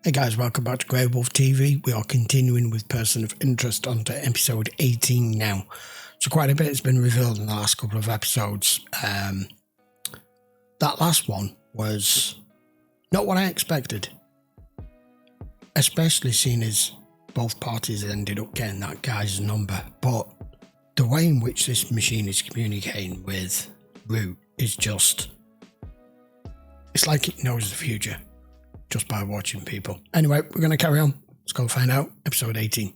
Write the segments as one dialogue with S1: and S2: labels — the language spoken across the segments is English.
S1: Hey guys, welcome back to GreyWolf TV. We are continuing with Person of Interest on to episode 18 now. So quite a bit has been revealed in the last couple of episodes. That last one was not what I expected. Especially seeing as both parties ended up getting that guy's number. But the way in which this machine is communicating with Root is just... it's like it knows the future. Just by watching people. Anyway, we're going to carry on. Let's go find out. Episode 18.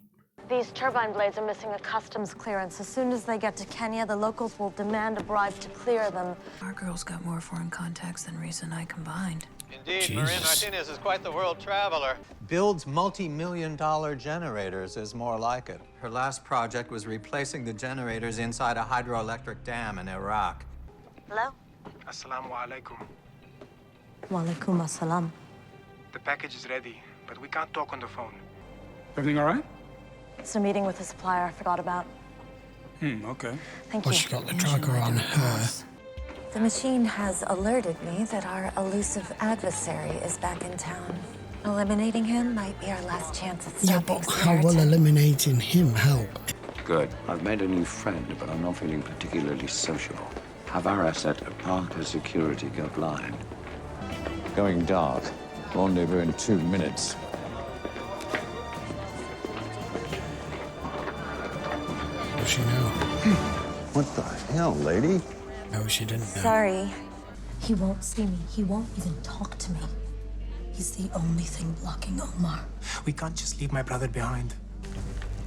S2: These turbine blades are missing a customs clearance. As soon as they get to Kenya, the locals will demand a bribe to clear them.
S3: Our girl's got more foreign contacts than Reese and I combined.
S4: Indeed,
S1: Jesus.
S4: Maria Martinez is quite the world traveler. Builds multi-million-dollar generators is more like it. Her last project was replacing the generators inside a hydroelectric dam in Iraq.
S2: Hello?
S5: Assalamu alaikum.
S2: Walaikum assalam.
S5: The package is ready, but we can't talk on the phone. Everything all right?
S2: It's a meeting with a supplier I forgot about.
S5: Okay.
S2: Thank
S1: Well,
S2: you.
S1: she got the tracker on her.
S6: The machine has alerted me that our elusive adversary is back in town. Eliminating him might be our last chance at
S1: Yeah,
S6: stopping
S1: but how will
S6: Samaritan.
S1: eliminating him help?
S7: Good. I've made a new friend, but I'm not feeling particularly sociable. Have our asset at Parker Security go blind.
S8: Going dark. Rendezvous in 2 minutes.
S1: Does she know?
S8: What the hell, lady?
S1: No, she didn't know.
S6: Sorry. He won't see me. He won't even talk to me. He's the only thing blocking Omar.
S5: We can't just leave my brother behind.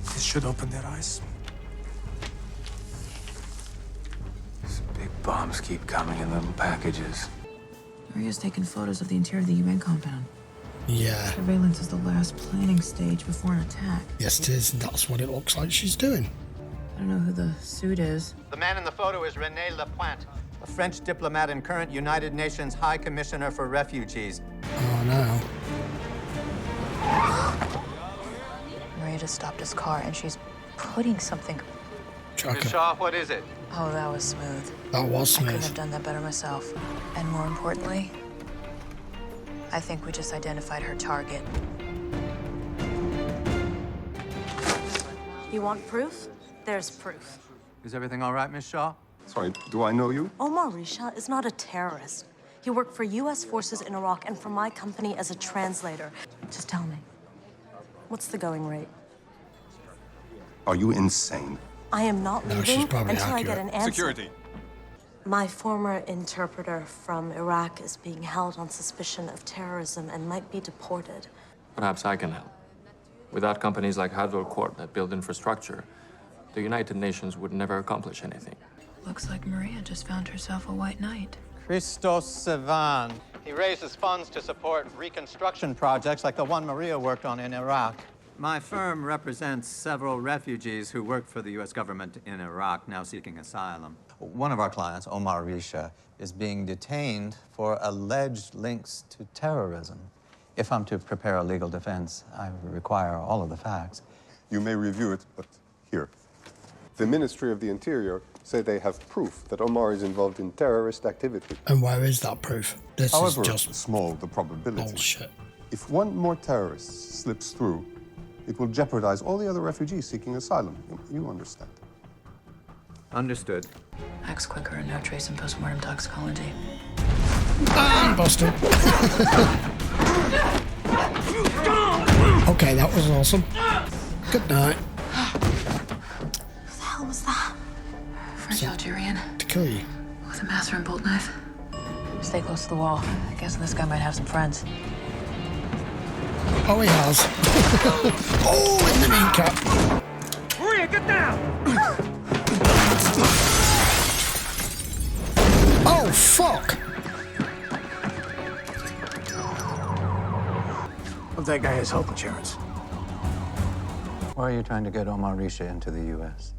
S5: This should open their eyes.
S8: These big bombs keep coming in little packages.
S3: Maria's taken photos of the interior of the UN compound.
S1: Yeah.
S3: Surveillance is the last planning stage before an attack.
S1: Yes, it is, and that's what it looks like she's doing.
S3: I don't know who the suit is.
S4: The man in the photo is René Lapointe, a French diplomat and current United Nations High Commissioner for Refugees.
S1: Oh no.
S6: Maria just stopped his car and she's putting something.
S4: Miss
S1: Tracker.
S4: Shaw, what is it?
S6: Oh, that was smooth.
S1: That was
S6: I couldn't
S1: smooth.
S6: have done that better myself. And more importantly, I think we just identified her target.
S2: You want proof? There's proof.
S4: Is everything all right, Miss Shaw?
S9: Sorry, do I know you?
S2: Omar Risha is not a terrorist. He worked for U.S. forces in Iraq and for my company as a translator. Just tell me, what's the going rate?
S9: Are you insane?
S2: I am not
S1: No, she's
S2: leaving
S1: probably
S2: until I get
S1: accurate.
S2: an answer. My former interpreter from Iraq is being held on suspicion of terrorism and might be deported.
S10: Perhaps I can help. Without companies like Hardware Corp that build infrastructure, the United Nations would never accomplish anything.
S3: Looks like Maria just found herself a white knight.
S4: Christos Sivan. He raises funds to support reconstruction projects like the one Maria worked on in Iraq. My firm represents several refugees who worked for the U.S. government in Iraq, now seeking asylum. One of our clients, Omar Risha, is being detained for alleged links to terrorism. If I'm to prepare a legal defense, I require all of the facts.
S9: You may review it, but here. The Ministry of the Interior say they have proof that Omar is involved in terrorist activity.
S1: And where is that proof? This
S9: However
S1: is just
S9: small the probability.
S1: bullshit.
S9: If one more terrorist slips through, it will jeopardize all the other refugees seeking asylum. You understand.
S4: Understood.
S3: Acts quicker and no trace in postmortem toxicology.
S1: And busted. Okay, that was awesome. Good night.
S6: Who the hell was that?
S3: French Algerian
S1: To kill you.
S3: with a master and bolt knife. Stay close to the wall. I guess this guy might have some friends.
S1: Oh, he has. Oh, in the kneecap.
S5: Maria, get down!
S1: Oh, fuck.
S5: Well, that guy has health insurance.
S4: Why are you trying to get Omar Risha into the U.S.?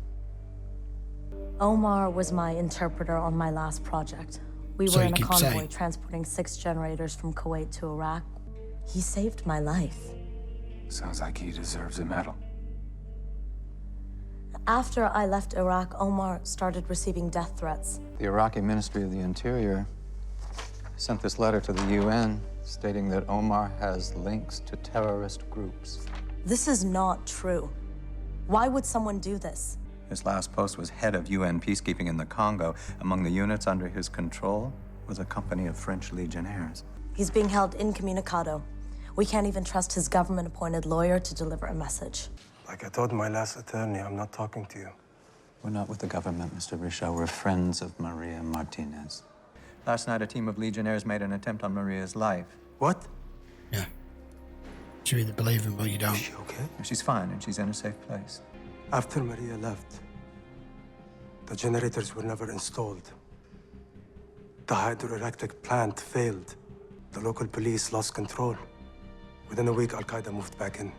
S2: Omar was my interpreter on my last project. We
S1: So
S2: were
S1: you
S2: in a
S1: keep
S2: convoy
S1: saying.
S2: transporting 6 generators from Kuwait to Iraq. He saved my life.
S8: Sounds like he deserves a medal.
S2: After I left Iraq, Omar started receiving death threats.
S4: The Iraqi Ministry of the Interior Sent this letter to the UN stating that Omar has links to terrorist groups.
S2: This is not true. Why would someone do this?
S4: His last post was head of UN peacekeeping in the Congo. Among the units under his control was a company of French legionnaires.
S2: He's being held incommunicado. We can't even trust his government-appointed lawyer to deliver a message.
S5: Like I told my last attorney, I'm not talking to you.
S4: We're not with the government, Mr. Richard. We're friends of Maria Martinez. Last night, a team of legionnaires made an attempt on Maria's life.
S5: What?
S1: Yeah. You either believe him or you don't.
S5: Is she okay?
S4: She's fine, and she's in a safe place.
S5: After Maria left, the generators were never installed. The hydroelectric plant failed. The local police lost control. Within a week, Al-Qaeda moved back in.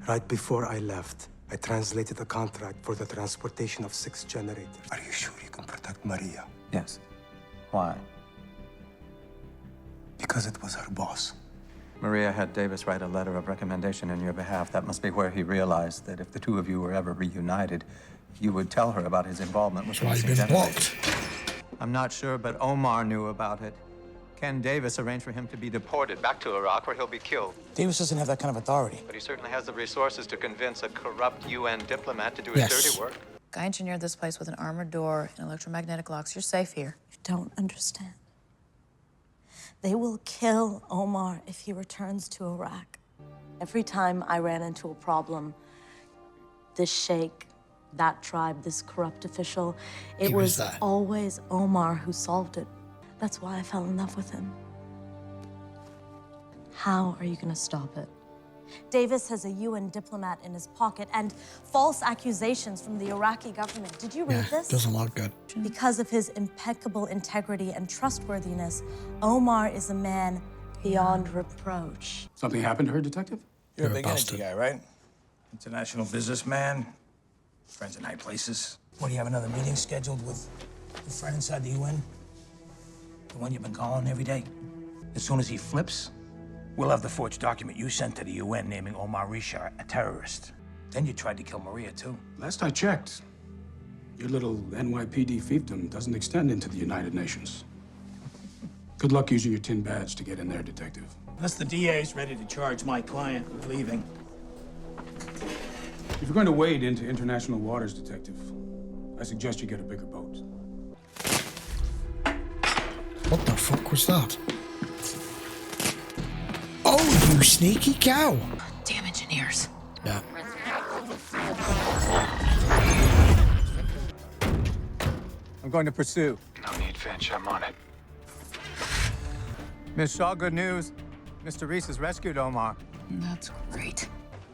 S5: Right before I left, I translated a contract for the transportation of 6 generators. Are you sure you can protect Maria?
S4: Yes. Why?
S5: Because it was her boss.
S4: Maria had Davis write a letter of recommendation in your behalf. That must be where he realized that if the two of you were ever reunited, you would tell her about his involvement with the
S1: That's why he's been blocked.
S4: I'm not sure, but Omar knew about it. Ken Davis arranged for him to be deported back to Iraq, where he'll be killed.
S11: Davis doesn't have that kind of authority.
S4: But he certainly has the resources to convince a corrupt UN diplomat to do his dirty work.
S3: Guy engineered this place with an armored door and electromagnetic locks. You're safe here.
S2: You don't understand. They will kill Omar if he returns to Iraq. Every time I ran into a problem, this sheikh, that tribe, this corrupt official, it was always Omar who solved it. That's why I fell in love with him. How are you gonna stop it? Davis has a UN diplomat in his pocket and false accusations from the Iraqi government. Did you read this?
S1: Doesn't look good.
S2: Because of his impeccable integrity and trustworthiness, Omar is a man beyond reproach.
S12: Something happened to her, Detective?
S11: You're a big energy guy, right? International businessman, friends in high places. What, do you have another meeting scheduled with a friend inside the UN? The one you've been calling every day? As soon as he flips, we'll have the forged document you sent to the UN naming Omar Richard a terrorist. Then you tried to kill Maria, too.
S12: Last I checked, your little NYPD fiefdom doesn't extend into the United Nations. Good luck using your tin badge to get in there, Detective.
S11: Unless the DA's ready to charge my client with leaving.
S12: If you're going to wade into international waters, Detective, I suggest you get a bigger boat.
S1: What the fuck was that? Oh, you sneaky cow!
S3: Damn engineers.
S1: Yeah.
S4: I'm going to pursue.
S5: No need, Finch. I'm on it.
S4: Miss Shaw, good news. Mr. Reese has rescued Omar.
S3: That's great.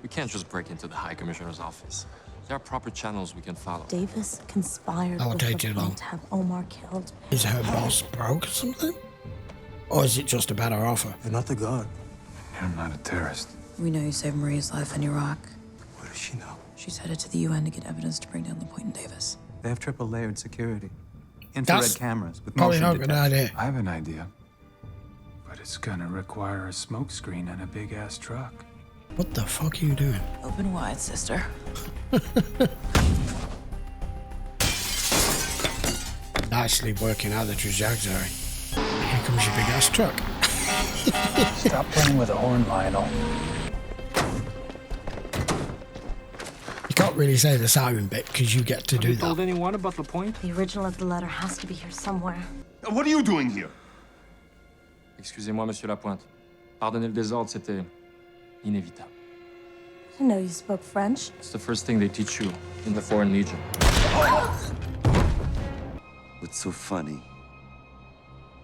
S10: We can't just break into the High Commissioner's office. There are proper channels we can follow.
S2: Davis conspired with the French to have Omar killed.
S1: Is her boss broke or something? Or is it just a better offer?
S5: You're not the god.
S8: You're not a terrorist.
S3: We know you saved Maria's life in Iraq.
S5: Where is she now?
S3: She's headed to the UN to get evidence to bring down LaPointe and Davis.
S4: They have triple-layered security. Infrared cameras with
S1: probably
S4: motion
S1: not a good
S4: detection.
S1: idea.
S8: I have an idea. But it's gonna require a smoke screen and a big-ass truck.
S1: What the fuck are you doing?
S3: Open wide, sister.
S1: Nicely working out the trajectory. Here comes your big ass truck.
S11: Stop playing with a horn, Lionel.
S1: You can't really say the siren bit because you get to do that.
S10: Told anyone about LaPointe?
S2: The original of the letter has to be here somewhere.
S13: What are you doing here?
S10: Excusez-moi, Monsieur Lapointe. Pardonnez le désordre, c'était inévitable.
S2: I didn't know you spoke French.
S10: It's the first thing they teach you in the Foreign Legion.
S13: What's so funny?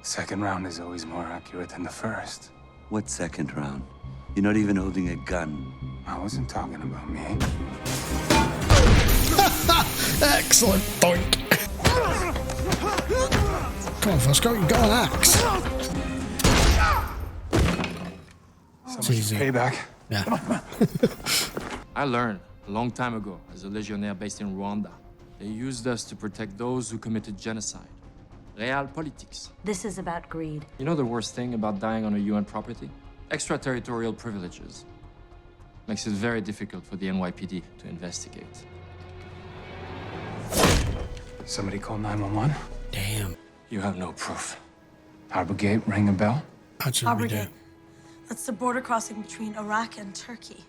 S8: Second round is always more accurate than the first.
S13: What second round? You're not even holding a gun.
S8: I wasn't talking about me.
S1: Excellent. Doink. Come on, Fusco, you got an axe.
S8: So much payback.
S1: Yeah.
S10: I learned a long time ago as a legionnaire based in Rwanda. They used us to protect those who committed genocide. Realpolitik.
S2: This is about greed.
S10: You know the worst thing about dying on a UN property? Extraterritorial privileges. Makes it very difficult for the NYPD to investigate.
S8: Somebody call 911?
S1: Damn.
S10: You have no proof.
S8: Harbor Gate, ring a bell?
S1: Actually,
S2: Harbor
S1: we do.
S2: Gate. That's the border crossing between Iraq and Turkey.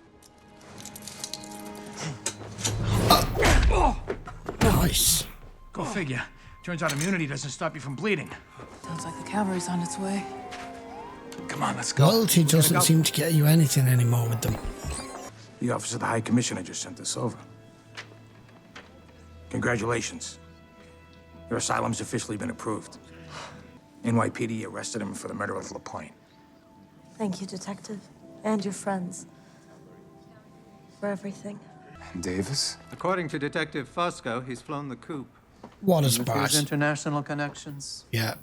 S1: Nice.
S11: Go figure. Turns out immunity doesn't stop you from bleeding.
S3: Sounds like the cavalry's on its way.
S11: Come on, let's go.
S1: Loyalty doesn't seem to get you anything anymore with them.
S11: The Office of the High Commissioner just sent this over. Congratulations. Your asylum's officially been approved. NYPD arrested him for the murder of LaPointe.
S2: Thank you, Detective. And your friends. For everything.
S8: Davis?
S4: According to Detective Fusco, he's flown the coop.
S1: What a
S4: With
S1: surprise.
S4: his international connections,
S1: Yeah.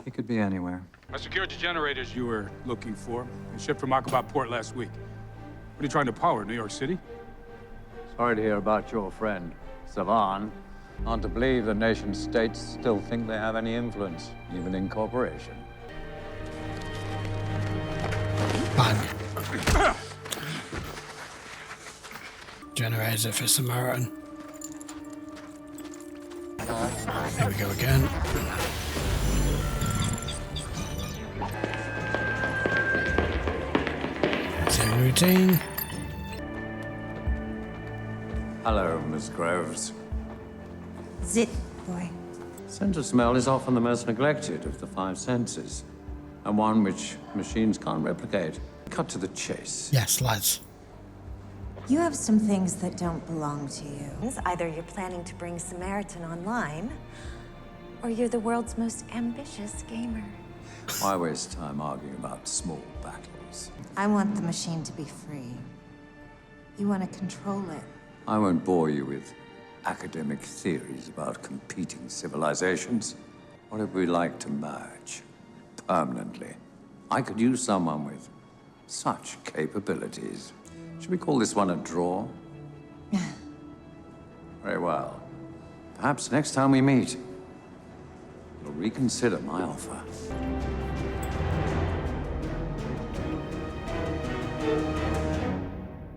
S4: he could be anywhere.
S12: I secured the generators you were looking for. They shipped from Aqaba Port last week. What are you trying to power, New York City?
S4: Sorry to hear about your friend, Savan. Hard to believe the nation states still think they have any influence, even in corporation.
S1: Bang. Generator for Samaritan. Here we go again. Same routine.
S4: Hello, Miss Groves.
S6: Zit, boy.
S4: Scent of smell is often the most neglected of the five senses, and one which machines can't replicate. Cut to the chase.
S1: Yes, lads.
S6: You have some things that don't belong to you. Either you're planning to bring Samaritan online, or you're the world's most ambitious gamer.
S4: Why waste time arguing about small battles?
S6: I want the machine to be free. You want to control it.
S4: I won't bore you with academic theories about competing civilizations. What if we like to merge permanently? I could use someone with such capabilities. Should we call this one a draw? Very well. Perhaps next time we meet, you'll reconsider my offer.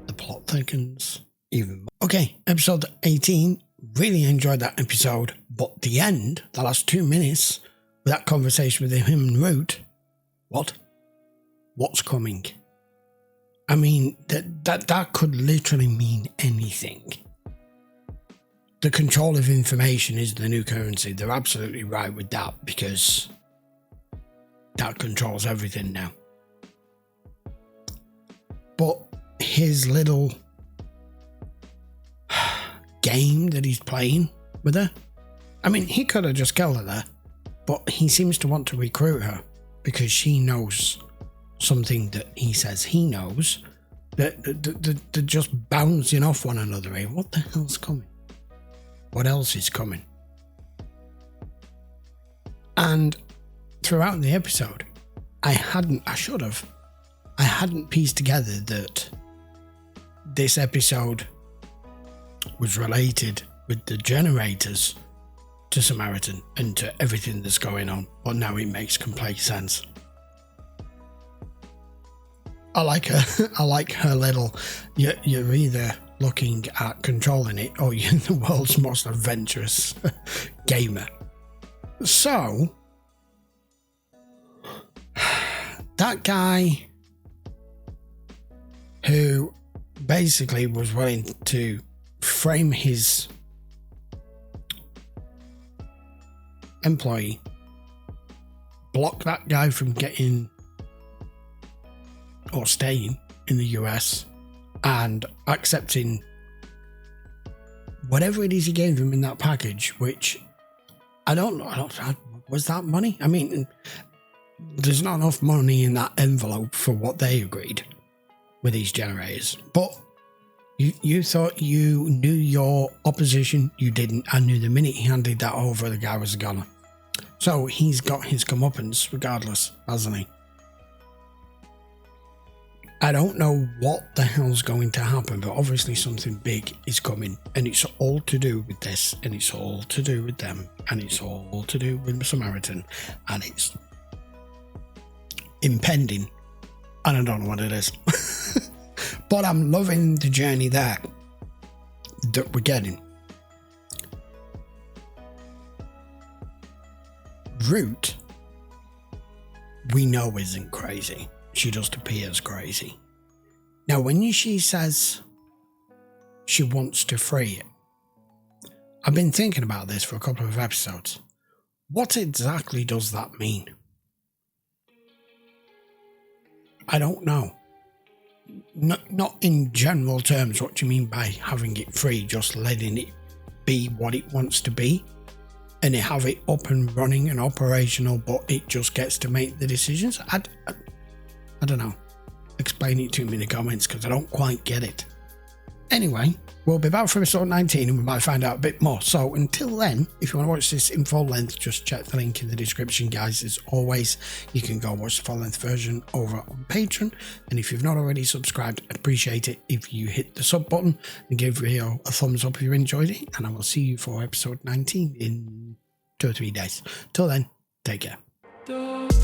S1: The plot thickens even more. Okay, episode 18. Really enjoyed that episode, but the end, the last 2 minutes, with that conversation with him and Root, what's coming? I mean, that could literally mean anything. The control of information is the new currency. They're absolutely right with that, because that controls everything now. But his little game that he's playing with her, I mean, he could have just killed her there, but he seems to want to recruit her because she knows something that he says he knows. They're just bouncing off one another here. What the hell's coming? What else is coming? And throughout the episode, I hadn't pieced together that this episode was related with the generators to Samaritan and to everything that's going on, but now it makes complete sense. I like her. I like her little, you're either looking at controlling it or you're the world's most adventurous gamer. So, that guy who basically was willing to frame his employee, block that guy from getting or staying in the US and accepting whatever it is he gave him in that package, which I don't know, was that money? I mean, there's not enough money in that envelope for what they agreed with these generators. But you thought you knew your opposition, you didn't. I knew the minute he handed that over, the guy was a goner. So he's got his comeuppance regardless, hasn't he? I don't know what the hell's going to happen, but obviously something big is coming, and it's all to do with this, and it's all to do with them, and it's all to do with Samaritan, and it's impending, and I don't know what it is. But I'm loving the journey there that we're getting. Root we know isn't crazy. She just appears crazy. Now, when she says she wants to free it, I've been thinking about this for a couple of episodes. What exactly does that mean? I don't know. Not in general terms, what do you mean by having it free, just letting it be what it wants to be, and have it up and running and operational, but it just gets to make the decisions? I don't know. Explain it to me in the comments, because I don't quite get it. Anyway, we'll be back for episode 19 and we might find out a bit more. So until then, if you want to watch this in full length, just check the link in the description, guys. As always, you can go watch the full length version over on Patreon. And if you've not already subscribed, I'd appreciate it if you hit the sub button and give the video a thumbs up if you enjoyed it. And I will see you for episode 19 in 2 or 3 days. Till then, take care.